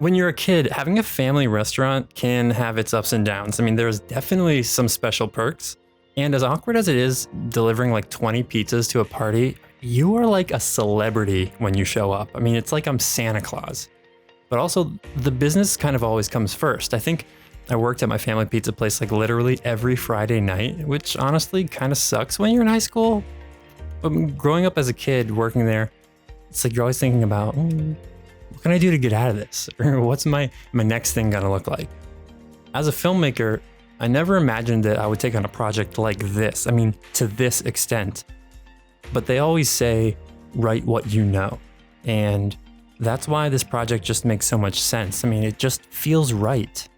When you're a kid, having a family restaurant can have its ups and downs. I mean, there's definitely some special perks. And as awkward as it is delivering like 20 pizzas to a party, you are like a celebrity when you show up. I mean, it's like I'm Santa Claus. But also, the business kind of always comes first. I think I worked at my family pizza place like literally every Friday night, which honestly kind of sucks when you're in high school. But growing up as a kid working there, it's like you're always thinking about, what can I do to get out of this? Or what's my next thing gonna look like? As a filmmaker, I never imagined that I would take on a project like this. I mean, to this extent. But they always say, write what you know. And that's why this project just makes so much sense. I mean, it just feels right.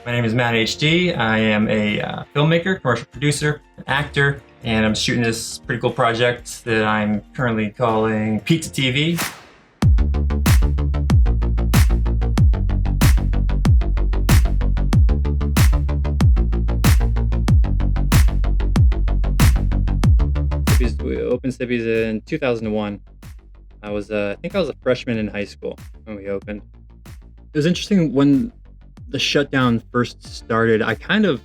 My name is Matt HD. I am a filmmaker, commercial producer, actor, and I'm shooting this pretty cool project that I'm currently calling Pizza TV. We opened Sippies in 2001. I think I was a freshman in high school when we opened. It was interesting when the shutdown first started. I kind of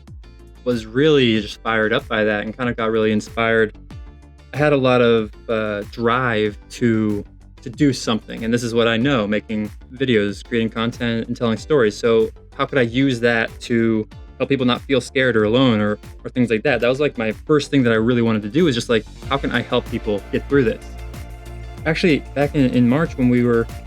was really just fired up by that and kind of got really inspired. I had a lot of drive to do something, and this is what I know, making videos, creating content, and telling stories. So how could I use that to help people not feel scared or alone or things like that? That was like my first thing that I really wanted to do, is just like, how can I help people get through this? Actually, back in March when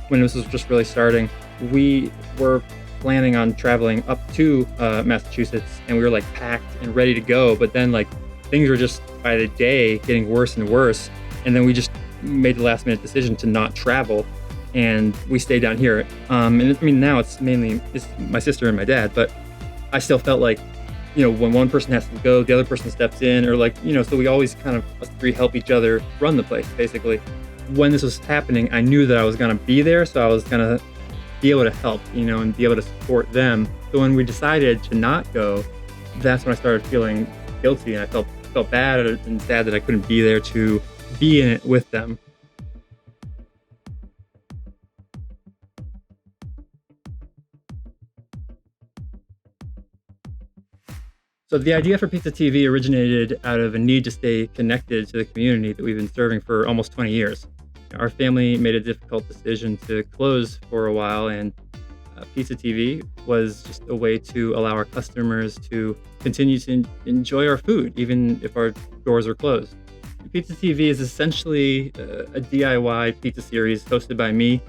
this was just really starting, we were planning on traveling up to Massachusetts, and we were like packed and ready to go. But then like things were just by the day getting worse and worse. And then we just made the last minute decision to not travel, and we stayed down here. And I mean, now it's my sister and my dad, but I still felt like, when one person has to go, the other person steps in, or like, so we always kind of, us three, help each other run the place, basically. When this was happening, I knew that I was going to be there, so I was going to be able to help, and be able to support them. So when we decided to not go, that's when I started feeling guilty, and I felt bad and sad that I couldn't be there to be in it with them. So the idea for Pizza TV originated out of a need to stay connected to the community that we've been serving for almost 20 years. Our family made a difficult decision to close for a while, and Pizza TV was just a way to allow our customers to continue to enjoy our food, even if our doors were closed. Pizza TV is essentially a DIY pizza series hosted by me,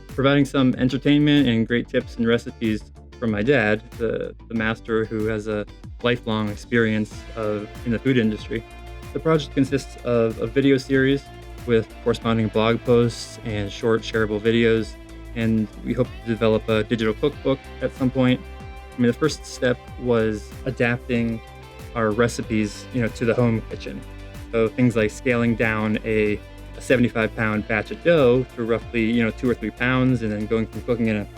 providing some entertainment and great tips and recipes from my dad, the master who has a lifelong experience in the food industry. The project consists of a video series with corresponding blog posts and short shareable videos, and we hope to develop a digital cookbook at some point. I mean, the first step was adapting our recipes, to the home kitchen. So things like scaling down a 75-pound batch of dough to roughly, 2 or 3 pounds, and then going from cooking in a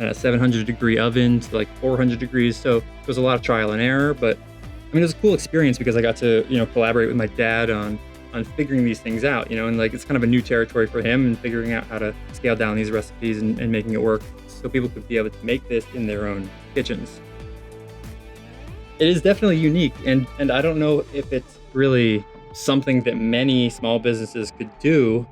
700-degree oven to like 400 degrees. So there was a lot of trial and error, but I mean, it was a cool experience because I got to, collaborate with my dad on figuring these things out, and like it's kind of a new territory for him, and figuring out how to scale down these recipes and making it work so people could be able to make this in their own kitchens. It is definitely unique, and I don't know if it's really something that many small businesses could do,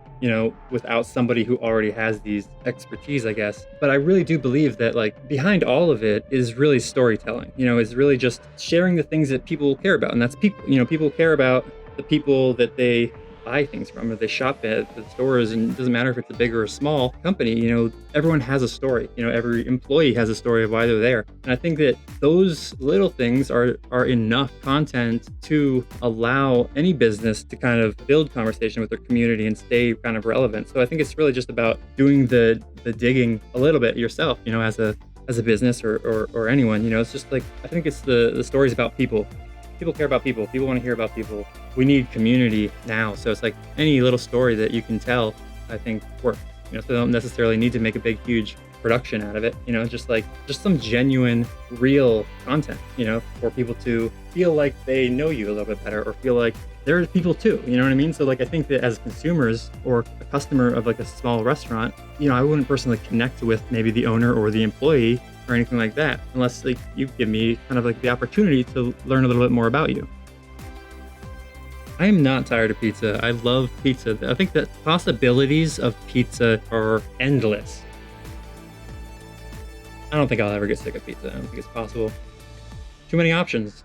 without somebody who already has these expertise, I guess. But I really do believe that like behind all of it is really storytelling, is really just sharing the things that people care about. And that's people, people care about the people that they buy things from, or they shop at the stores, and it doesn't matter if it's a big or a small company, everyone has a story, every employee has a story of why they're there. And I think that those little things are enough content to allow any business to kind of build conversation with their community and stay kind of relevant. So I think it's really just about doing the digging a little bit yourself, as a business or anyone, it's just like, I think it's the stories about people. People care about people. People want to hear about people. We need community now. So it's like any little story that you can tell, I think works. So they don't necessarily need to make a big, huge production out of it, you know, just some genuine, real content, you know, for people to feel like they know you a little bit better or feel like they're people too, you know what I mean? So like, I think that as consumers or a customer of like a small restaurant, you know, I wouldn't personally connect with maybe the owner or the employee or anything like that, unless like you give me kind of like the opportunity to learn a little bit more about you. I am not tired of pizza. I love pizza. I think the possibilities of pizza are endless. I don't think I'll ever get sick of pizza. I don't think it's possible. Too many options.